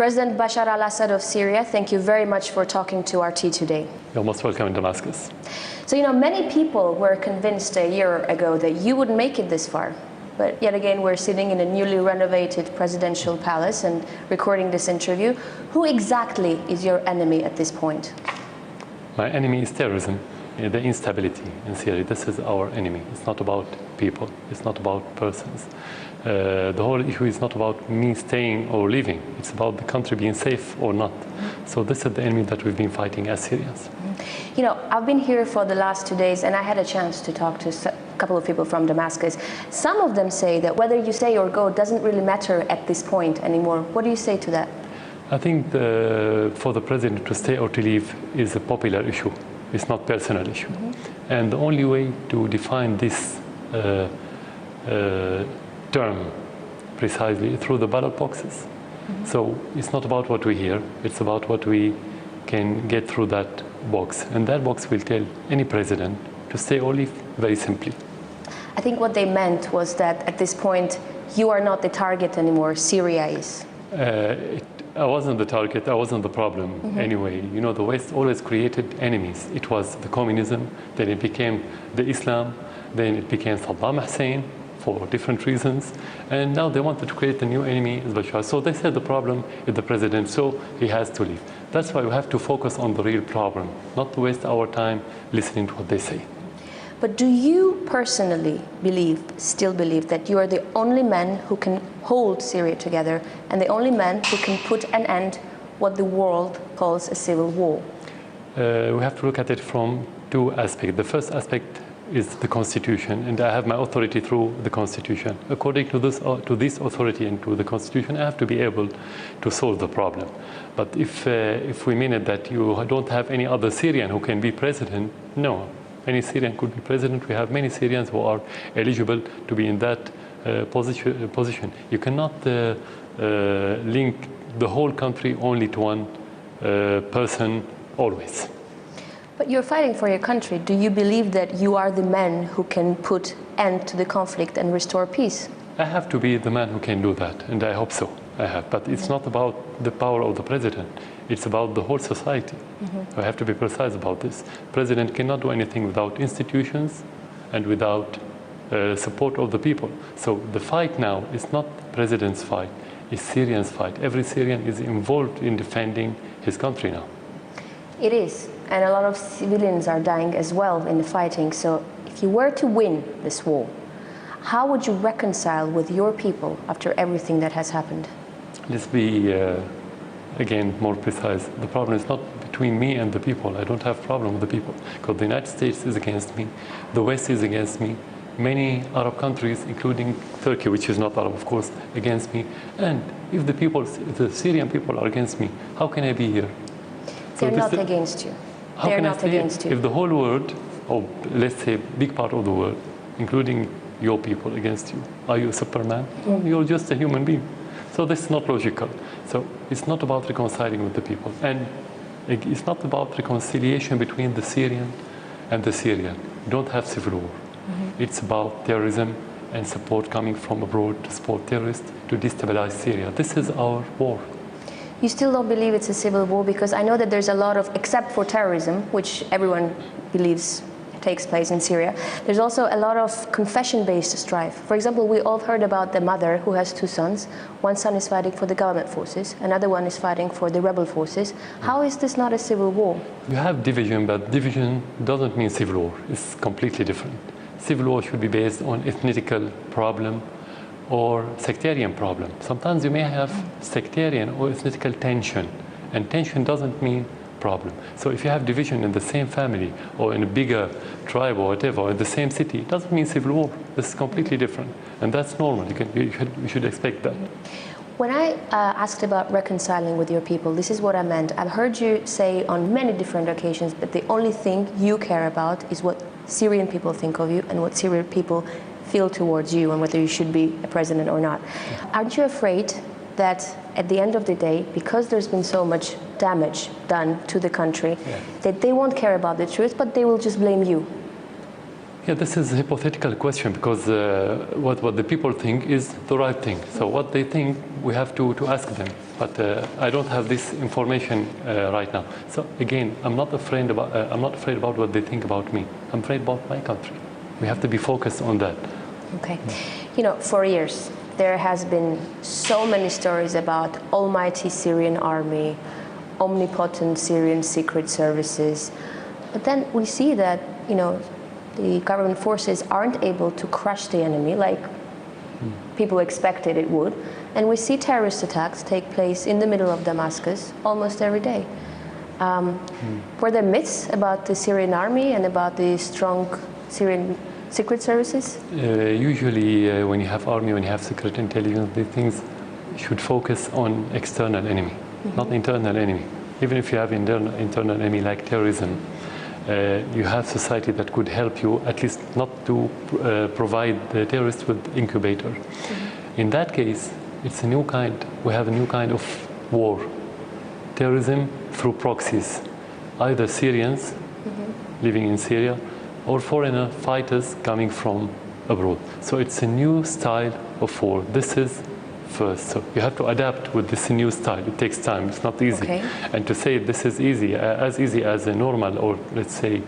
President Bachar Al Assad of Syria, thank you very much for talking to RT today. You're most welcome in Damascus. So, many people were convinced a year ago that you wouldn't make it this far. But yet again, we're sitting in a newly renovated presidential palace and recording this interview. Who exactly is your enemy at this point? My enemy is terrorism, the instability in Syria. This is our enemy. It's not about people. It's not about persons. The whole issue is not about me staying or leaving. It's about the country being safe or not. So this is the enemy that we've been fighting as Syrians. I've been here for the last 2 days and I had a chance to talk to a couple of people from Damascus. Some of them say that whether you stay or go doesn't really matter at this point anymore. What do you say to that? I think for the president to stay or to leave is a popular issue. It's not a personal issue. And the only way to define this term precisely through the ballot boxes. So it's not about what we hear, it's about what we can get through that box. And that box will tell any president to stay or leave, very simply. I think what they meant was that at this point, you are not the target anymore, Syria is. I wasn't the target, I wasn't the problem anyway. The West always created enemies. It was the communism, then it became the Islam, then it became Saddam Hussein for different reasons. And now they wanted to create a new enemy, Bashar. So they said the problem is the president, so he has to leave. That's why we have to focus on the real problem, not to waste our time listening to what they say. But do you personally still believe that you are the only man who can hold Syria together and the only man who can put an end what the world calls a civil war? We have to look at it from two aspects. The first aspect is the Constitution, and I have my authority through the Constitution. According to this authority and to the Constitution, I have to be able to solve the problem. But if we mean it that you don't have any other Syrian who can be president, no. Any Syrian could be president. We have many Syrians who are eligible to be in that position. You cannot link the whole country only to one person always. But you're fighting for your country. Do you believe that you are the man who can put end to the conflict and restore peace? I have to be the man who can do that, and I hope so. I have. But it's not about the power of the president. It's about the whole society. I have to be precise about this. The president cannot do anything without institutions and without support of the people. So the fight now is not the president's fight, it's Syrians' fight. Every Syrian is involved in defending his country now. It is, and a lot of civilians are dying as well in the fighting. So if you were to win this war, how would you reconcile with your people after everything that has happened? Let's be, again, more precise. The problem is not between me and the people. I don't have a problem with the people, because the United States is against me, the West is against me, many Arab countries, including Turkey, which is not Arab, of course, against me. And if the Syrian people are against me, how can I be here? They're not against you. They're not against you. If the whole world, or let's say a big part of the world, including your people against you, are you a Superman? No, you're just a human being. So this is not logical. So it's not about reconciling with the people. And it's not about reconciliation between the Syrian and the Syrian. We don't have civil war. It's about terrorism and support coming from abroad to support terrorists to destabilize Syria. This is our war. You still don't believe it's a civil war? Because I know that there's a lot of, except for terrorism, which everyone believes takes place in Syria, there's also a lot of confession-based strife. For example, we all heard about the mother who has 2 sons. One son is fighting for the government forces, another one is fighting for the rebel forces. How is this not a civil war? You have division, but division doesn't mean civil war. It's completely different. Civil war should be based on ethnicical problem or sectarian problem. Sometimes you may have sectarian or ethnical tension, and tension doesn't mean problem. So if you have division in the same family or in a bigger tribe or whatever, or in the same city, it doesn't mean civil war. This is completely different, and that's normal. You should expect that. When I asked about reconciling with your people, this is what I meant. I've heard you say on many different occasions that the only thing you care about is what Syrian people think of you and what Syrian people feel towards you and whether you should be a president or not. Aren't you afraid that at the end of the day, because there's been so much damage done to the country, that they won't care about the truth, but they will just blame you? Yeah, this is a hypothetical question because what the people think is the right thing. So what they think, we have to ask them. But I don't have this information right now. So again, I'm not afraid about what they think about me. I'm afraid about my country. We have to be focused on that. Okay. You know, for years, there has been so many stories about almighty Syrian army, omnipotent Syrian secret services. But then we see that, you know, the government forces aren't able to crush the enemy like people expected it would. And we see terrorist attacks take place in the middle of Damascus almost every day. Were there myths about the Syrian army and about the strong Syrian secret services? Usually when you have army, when you have secret intelligence, these things should focus on external enemy, not internal enemy. Even if you have internal enemy like terrorism, you have society that could help you, at least not to provide the terrorists with incubator. In that case, it's a new kind. We have a new kind of war. Terrorism through proxies, either Syrians living in Syria or foreigner fighters coming from abroad. So it's a new style of war. This is first. So you have to adapt with this new style. It takes time. It's not easy. Okay. And to say this is easy as a normal or let's say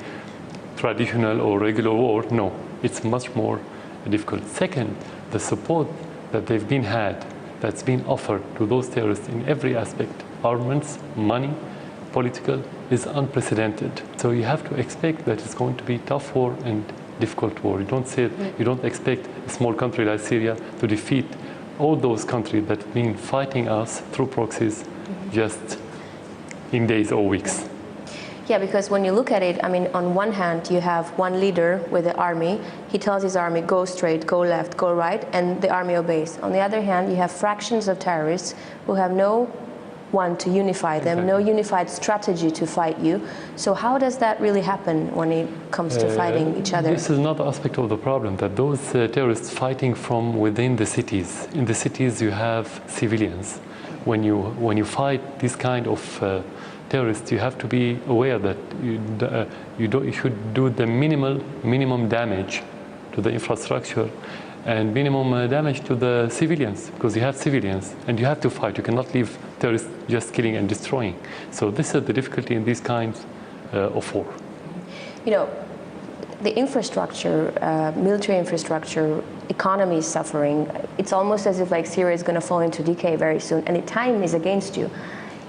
traditional or regular war, no. It's much more difficult. Second, the support that they've been had, that's been offered to those terrorists in every aspect, armaments, money, political, is unprecedented. So you have to expect that it's going to be tough war and difficult war. You don't expect a small country like Syria to defeat all those countries that have been fighting us through proxies just in days or weeks. Yeah, because when you look at it, I mean, on one hand, you have one leader with the army. He tells his army, go straight, go left, go right, and the army obeys. On the other hand, you have fractions of terrorists who have no one to unify them, no unified strategy to fight you. So how does that really happen when it comes to fighting each other? This is another aspect of the problem, that those terrorists fighting from within the cities. In the cities you have civilians. When you fight this kind of terrorists, you have to be aware that you should do the minimum damage to the infrastructure and minimum damage to the civilians, because you have civilians and you have to fight. You cannot leave terrorists just killing and destroying. So this is the difficulty in these kinds of war. You know, the infrastructure, military infrastructure, economy is suffering. It's almost as if like Syria is going to fall into decay very soon, and the time is against you.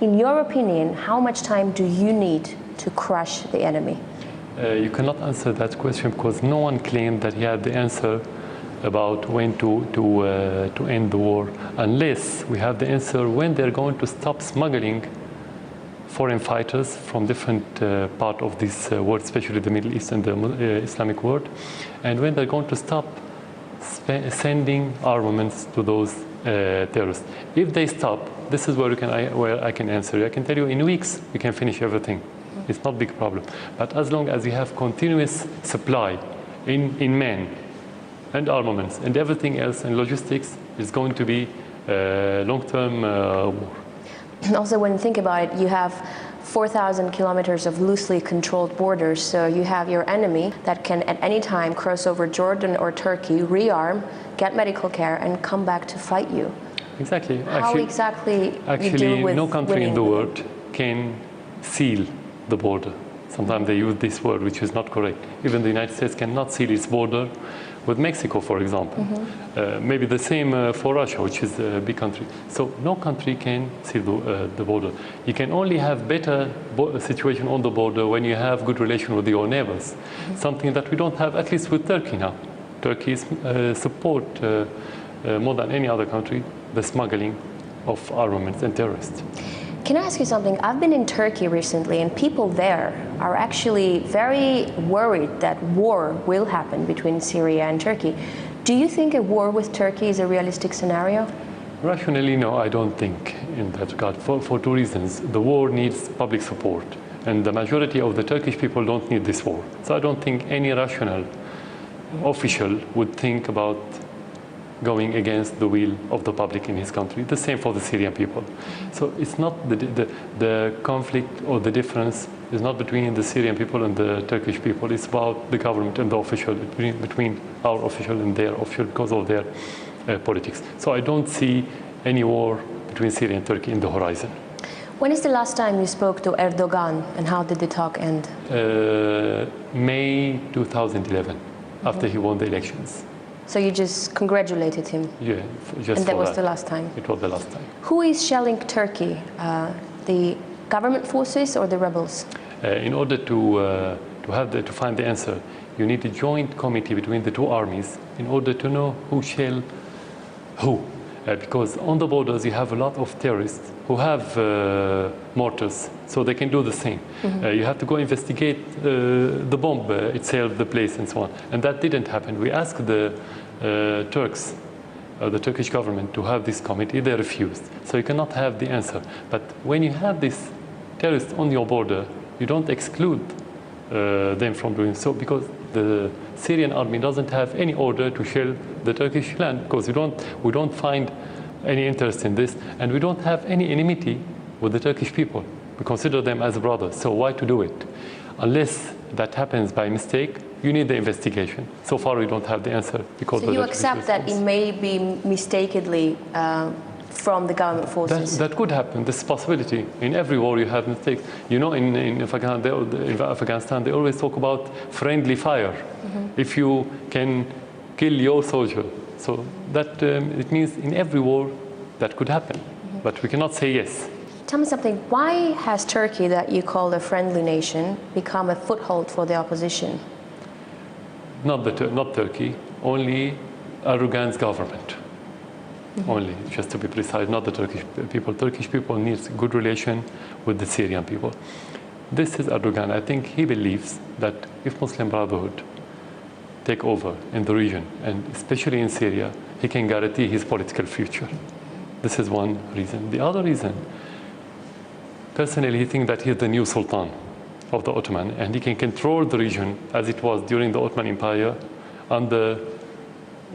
In your opinion, how much time do you need to crush the enemy? You cannot answer that question because no one claimed that he had the answer about when to end the war, unless we have the answer when they're going to stop smuggling foreign fighters from different part of this world, especially the Middle East and the Islamic world, and when they're going to stop sending armaments to those terrorists. If they stop, this is where I can answer you. I can tell you in weeks we can finish everything. It's not a big problem. But as long as you have continuous supply in men and armaments and everything else and logistics, is going to be long-term war. Also, when you think about it, you have 4,000 kilometers of loosely controlled borders, so you have your enemy that can at any time cross over Jordan or Turkey, rearm, get medical care, and come back to fight you. Exactly. How exactly you deal with no country in the world can seal the border. Sometimes they use this word, which is not correct. Even the United States cannot seal its border with Mexico, for example. Maybe the same for Russia, which is a big country. So no country can seal the border. You can only have better situation on the border when you have good relation with your neighbors. Something that we don't have, at least with Turkey now. Turkey support more than any other country the smuggling of armaments and terrorists. Can I ask you something? I've been in Turkey recently, and people there are actually very worried that war will happen between Syria and Turkey. Do you think a war with Turkey is a realistic scenario? Rationally, no, I don't think in that regard, for two reasons. The war needs public support, and the majority of the Turkish people don't need this war. So I don't think any rational official would think about going against the will of the public in his country. The same for the Syrian people. So it's not the conflict or the difference is not between the Syrian people and the Turkish people. It's about the government and the official, between our official and their official because of their politics. So I don't see any war between Syria and Turkey in the horizon. When is the last time you spoke to Erdogan and how did the talk end? May 2011, after he won the elections. So you just congratulated him? Yeah, just and that was the last time? It was the last time. Who is shelling Turkey? The government forces or the rebels? In order to find the answer, you need a joint committee between the two armies in order to know who shell who. Because on the borders you have a lot of terrorists who have mortars, so they can do the same. You have to go investigate the bomb itself, the place and so on. And that didn't happen. We asked the Turks, the Turkish government, to have this committee. They refused. So you cannot have the answer. But when you have these terrorists on your border, you don't exclude them from doing so, because the Syrian army doesn't have any order to shell the Turkish land, because we don't find any interest in this, and we don't have any enmity with the Turkish people. We consider them as brothers, so why to do it? Unless that happens by mistake, you need the investigation. So far we don't have the answer. Because so you accept that it may be mistakenly from the government forces? That could happen. This possibility. In every war you have mistakes. You know, in Afghanistan they always talk about friendly fire. If you can kill your soldier. So that it means in every war that could happen. But we cannot say yes. Tell me something. Why has Turkey, that you call a friendly nation, become a foothold for the opposition? Not Turkey. Only Erdogan's government. Only, just to be precise, not the Turkish people. Turkish people need good relation with the Syrian people. This is Erdogan. I think he believes that if Muslim Brotherhood take over in the region, and especially in Syria, he can guarantee his political future. This is one reason. The other reason, personally, he thinks that he's the new Sultan of the Ottoman, and he can control the region as it was during the Ottoman Empire under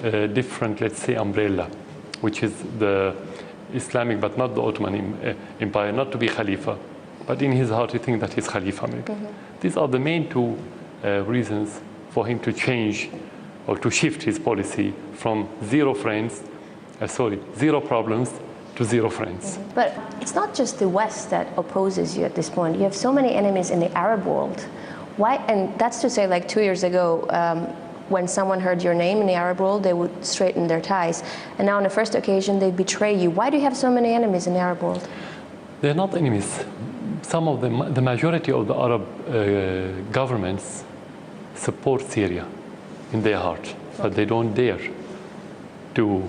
a different, let's say, umbrella, which is the Islamic, but not the Ottoman Empire, not to be Khalifa. But in his heart, he thinks that he's Khalifa, maybe. These are the main two reasons for him to change or to shift his policy from zero problems to zero friends. But it's not just the West that opposes you at this point. You have so many enemies in the Arab world. Why? And that's to say, like 2 years ago, when someone heard your name in the Arab world, they would straighten their ties. And now on the first occasion, they betray you. Why do you have so many enemies in the Arab world? They're not enemies. Some of them, the majority of the Arab governments support Syria in their heart, but they don't dare to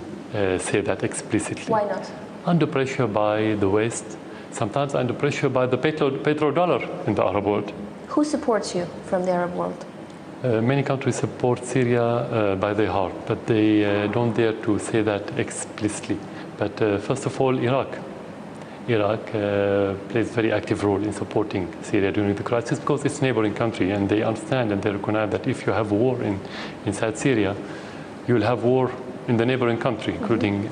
say that explicitly. Why not? Under pressure by the West, sometimes under pressure by the petrodollar in the Arab world. Who supports you from the Arab world? Many countries support Syria by their heart, but they don't dare to say that explicitly. But first of all, Iraq. Iraq plays a very active role in supporting Syria during the crisis because it's a neighboring country, and they understand and they recognize that if you have war inside Syria, you will have war in the neighboring country, including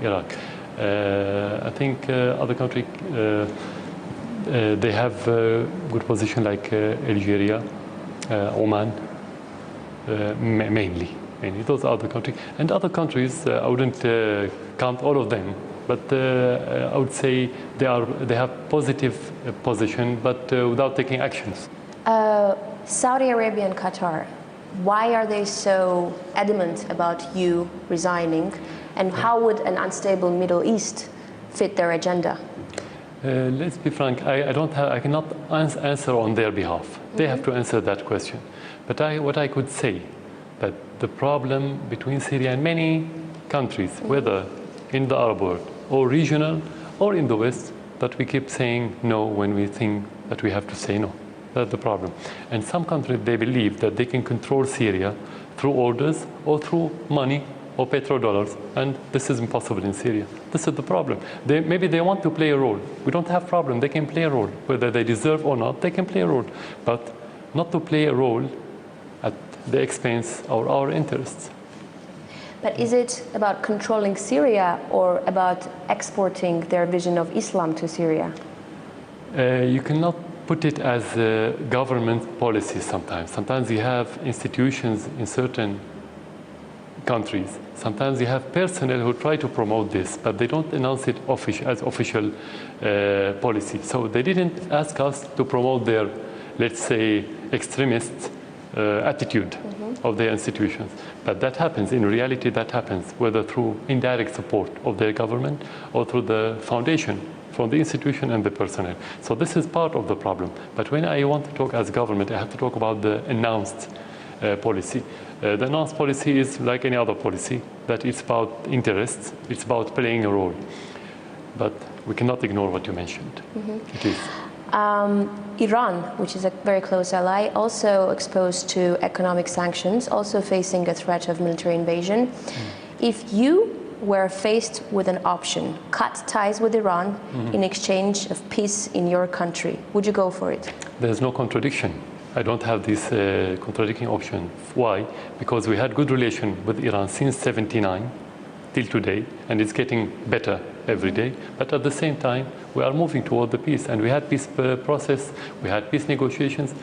Iraq. I think other countries, they have a good position like Algeria, Oman, mainly. Those are other countries. And other countries, I wouldn't count all of them, but I would say they have positive position, but without taking actions. Saudi Arabia and Qatar, why are they so adamant about you resigning? And how would an unstable Middle East fit their agenda? Let's be frank, I cannot answer on their behalf. They have to answer that question. But what I could say, that the problem between Syria and many countries, whether in the Arab world or regional or in the West, that we keep saying no when we think that we have to say no. That's the problem. And some countries, they believe that they can control Syria through orders or through money or petrodollars, and this is impossible in Syria. This is the problem. Maybe they want to play a role. We don't have problem. They can play a role. Whether they deserve or not, they can play a role. But not to play a role at the expense of our interests. But is it about controlling Syria or about exporting their vision of Islam to Syria? You cannot put it as a government policy sometimes. Sometimes you have institutions in certain countries. Sometimes you have personnel who try to promote this, but they don't announce it as official policy. So they didn't ask us to promote their, let's say, extremist attitude of their institutions. But that happens, in reality that happens, whether through indirect support of their government or through the foundation from the institution and the personnel. So this is part of the problem. But when I want to talk as government, I have to talk about the announced policy. The announced policy is like any other policy, that it's about interests, it's about playing a role. But we cannot ignore what you mentioned. It is. Iran, which is a very close ally, also exposed to economic sanctions, also facing a threat of military invasion. If you were faced with an option, cut ties with Iran in exchange of peace in your country, would you go for it? There's no contradiction. I don't have this contradicting option. Why? Because we had good relation with Iran since '79 till today, and it's getting better every day. But at the same time, we are moving toward the peace, and we had peace process, we had peace negotiations.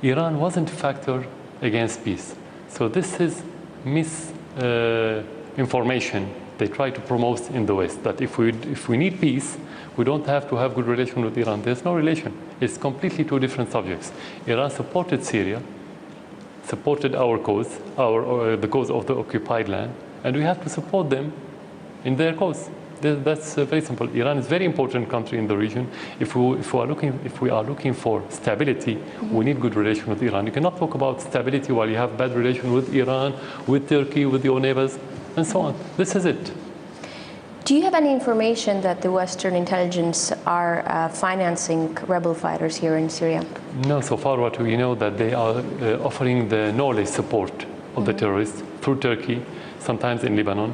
Iran wasn't a factor against peace. So this is misinformation they try to promote in the West, that if we need peace, we don't have to have good relation with Iran. There's no relation. It's completely two different subjects. Iran supported Syria, supported our cause, the cause of the occupied land, and we have to support them in their cause. That's very simple. Iran is a very important country in the region. If we are looking for stability, we need good relation with Iran. You cannot talk about stability while you have bad relation with Iran, with Turkey, with your neighbors, and so on. This is it. Do you have any information that the Western intelligence are financing rebel fighters here in Syria? No, so far what we know that they are offering the knowledge support of the terrorists through Turkey, sometimes in Lebanon,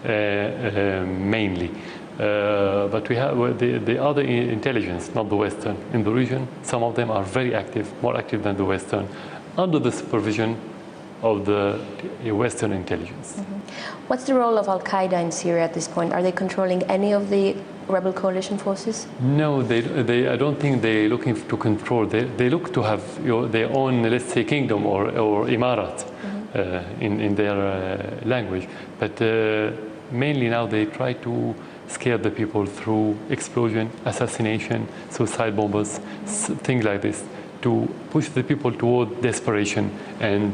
mainly. But we have the other intelligence, not the Western, in the region. Some of them are very active, more active than the Western, under the supervision of the Western intelligence. What's the role of Al-Qaeda in Syria at this point? Are they controlling any of the rebel coalition forces? No, I don't think they're looking to control. They look to have their own, let's say, kingdom or emirat in their language. But mainly now they try to scare the people through explosion, assassination, suicide bombers, things like this, to push the people toward desperation and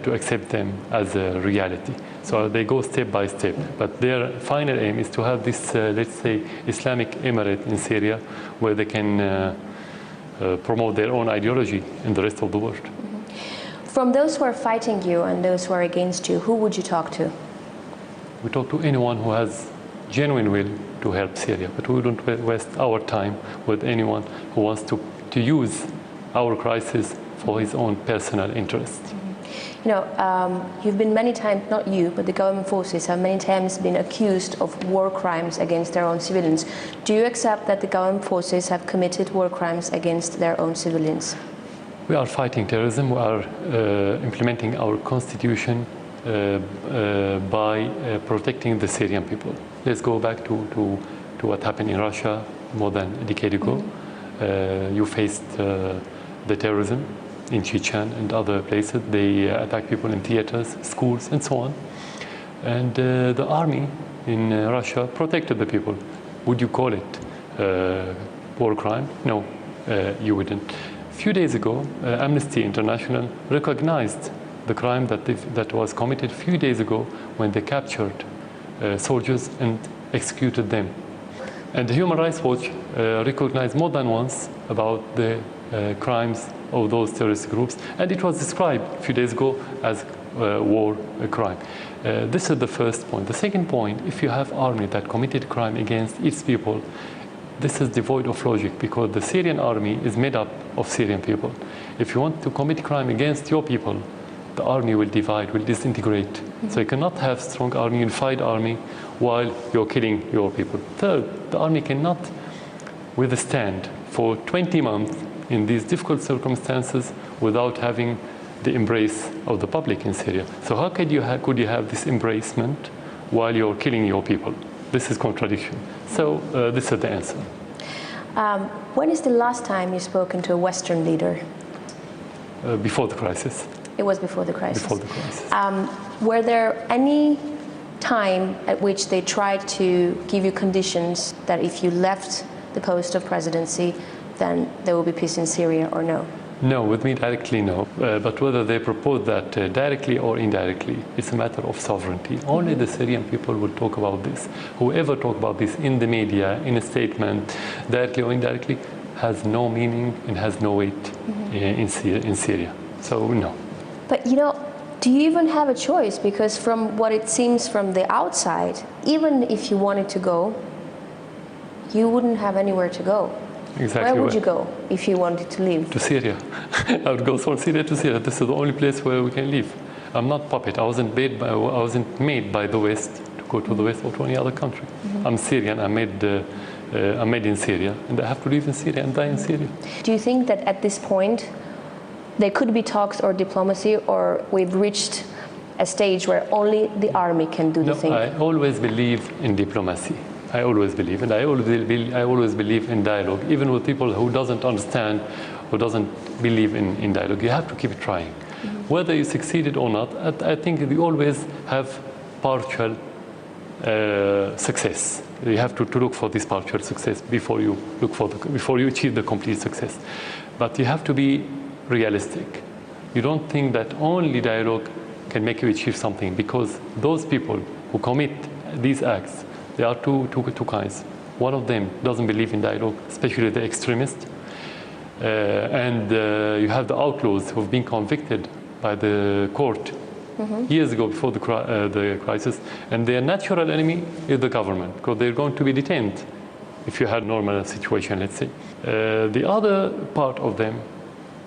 to accept them as a reality. So they go step by step. But their final aim is to have this, let's say, Islamic emirate in Syria, where they can promote their own ideology in the rest of the world. From those who are fighting you and those who are against you, who would you talk to? We talk to anyone who has genuine will to help Syria, but we don't waste our time with anyone who wants to use our crisis for his own personal interest. You know, you've been many times, not you, but the government forces have many times been accused of war crimes against their own civilians. Do you accept that the government forces have committed war crimes against their own civilians? We are fighting terrorism. We are implementing our constitution by protecting the Syrian people. Let's go back to what happened in Russia more than a decade ago. You faced the terrorism in Chechen and other places. They attack people in theaters, schools, and so on. And the army in Russia protected the people. Would you call it war crime? No, you wouldn't. A few days ago, Amnesty International recognized the crime that was committed a few days ago when they captured soldiers and executed them. And the Human Rights Watch recognized more than once about the crimes of those terrorist groups, and it was described a few days ago as war crime. This is the first point. The second point, if you have army that committed crime against its people, this is devoid of logic, because the Syrian army is made up of Syrian people. If you want to commit crime against your people, the army will divide, will disintegrate. So you cannot have strong army, unified army, while you're killing your people. Third, the army cannot withstand for 20 months in these difficult circumstances without having the embrace of the public in Syria. So how could you have this embracement while you're killing your people? This is contradiction. So this is the answer. When is the last time you've spoken to a Western leader? Before the crisis. It was before the crisis. Before the crisis. Were there any time at which they tried to give you conditions that if you left the post of presidency, then there will be peace in Syria, or no? No, with me directly, no. But whether they propose that directly or indirectly, it's a matter of sovereignty. Only the Syrian people will talk about this. Whoever talk about this in the media, in a statement, directly or indirectly, has no meaning and has no weight in Syria. So, no. But, you know, do you even have a choice? Because from what it seems from the outside, even if you wanted to go, you wouldn't have anywhere to go. Exactly. Where would you go if you wanted to leave? To Syria. I would go from Syria to Syria. This is the only place where we can live. I'm not puppet. I wasn't made by the West to go to the West or to any other country. I'm Syrian. I'm made in Syria, and I have to live in Syria and die in Syria. Do you think that at this point there could be talks or diplomacy, or we've reached a stage where only the army can do the thing? I always believe in diplomacy. I always believe, and I always believe in dialogue, even with people who doesn't understand, who doesn't believe in dialogue. You have to keep trying. Whether you succeeded or not, I think we always have partial success. You have to look for this partial success before you achieve the complete success. But you have to be realistic. You don't think that only dialogue can make you achieve something, because those people who commit these acts, there are two kinds. One of them doesn't believe in dialogue, especially the extremists. And you have the outlaws who have been convicted by the court years ago before the crisis. And their natural enemy is the government, because they're going to be detained if you had a normal situation, let's say. The other part of them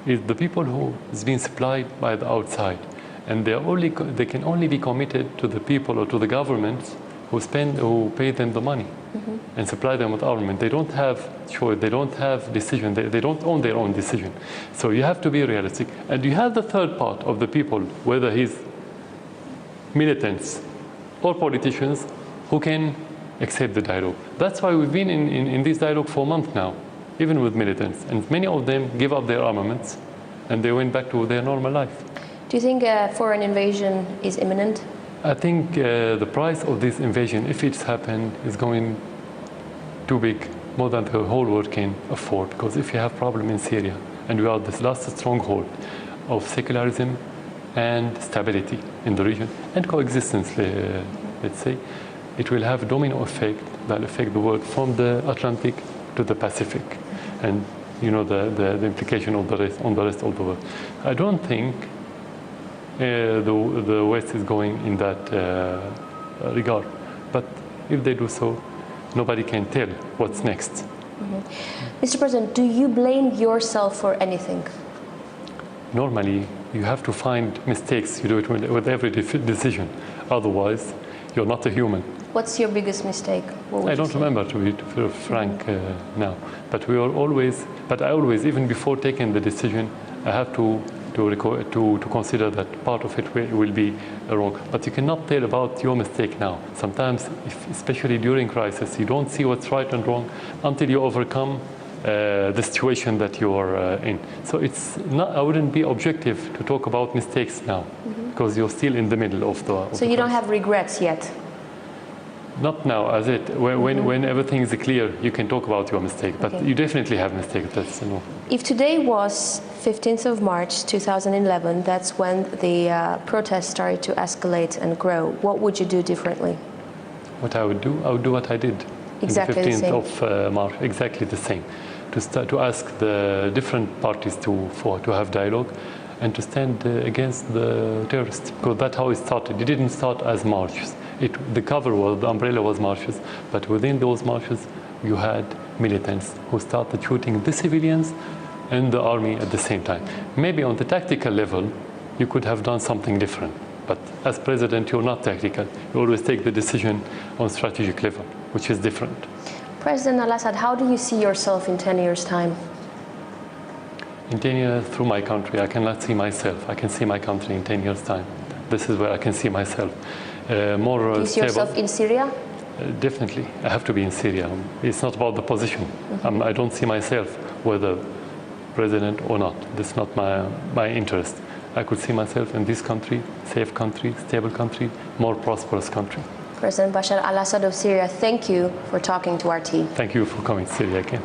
is the people who is being supplied by the outside. And they can only be committed to the people or to the governments who pay them the money and supply them with armament. They don't have choice, they don't have decision, they don't own their own decision. So you have to be realistic. And you have the third part of the people, whether he's militants or politicians, who can accept the dialogue. That's why we've been in this dialogue for a month now, even with militants. And many of them give up their armaments and they went back to their normal life. Do you think a foreign invasion is imminent? I think the price of this invasion, if it's happened, is going too big, more than the whole world can afford. Because if you have problem in Syria, and we are this last stronghold of secularism and stability in the region, and coexistence, let's say, it will have a domino effect that will affect the world from the Atlantic to the Pacific. And you know the implication of on the rest of the world. I don't think the West is going in that regard. But if they do so, nobody can tell what's next. Mr. President, do you blame yourself for anything? Normally, you have to find mistakes. You do it with every decision. Otherwise, you're not a human. What's your biggest mistake? I don't remember, to be frank, now. But I always, even before taking the decision, I have to consider that part of it will be wrong. But you cannot tell about your mistake now. Sometimes, especially during crisis, you don't see what's right and wrong until you overcome the situation that you are in. So it's not. I wouldn't be objective to talk about mistakes now, because you're still in the middle of the. So you don't have regrets yet? Not now, as it. When everything is clear, you can talk about your mistake. But you definitely have mistakes. That's no. If today was 15th of March 2011, that's when the protests started to escalate and grow. What would you do differently? What I would do what I did. Exactly the 15th of March. Exactly the same. To ask the different parties to have dialogue and to stand against the terrorists. Because that's how it started. It didn't start as marches. The umbrella was marches, but within those marches you had militants who started shooting the civilians and the army at the same time. Maybe on the tactical level you could have done something different, but as president you're not tactical. You always take the decision on strategic level, which is different. President Al Assad, how do you see yourself in 10 years' time? In 10 years, through my country, I cannot see myself. I can see my country in 10 years' time. This is where I can see myself. More Do you see stable. yourself in Syria? Definitely. I have to be in Syria. It's not about the position. I don't see myself whether president or not. That's not my interest. I could see myself in this country, safe country, stable country, more prosperous country. President Bachar Al Assad of Syria, thank you for talking to our team. Thank you for coming to Syria again.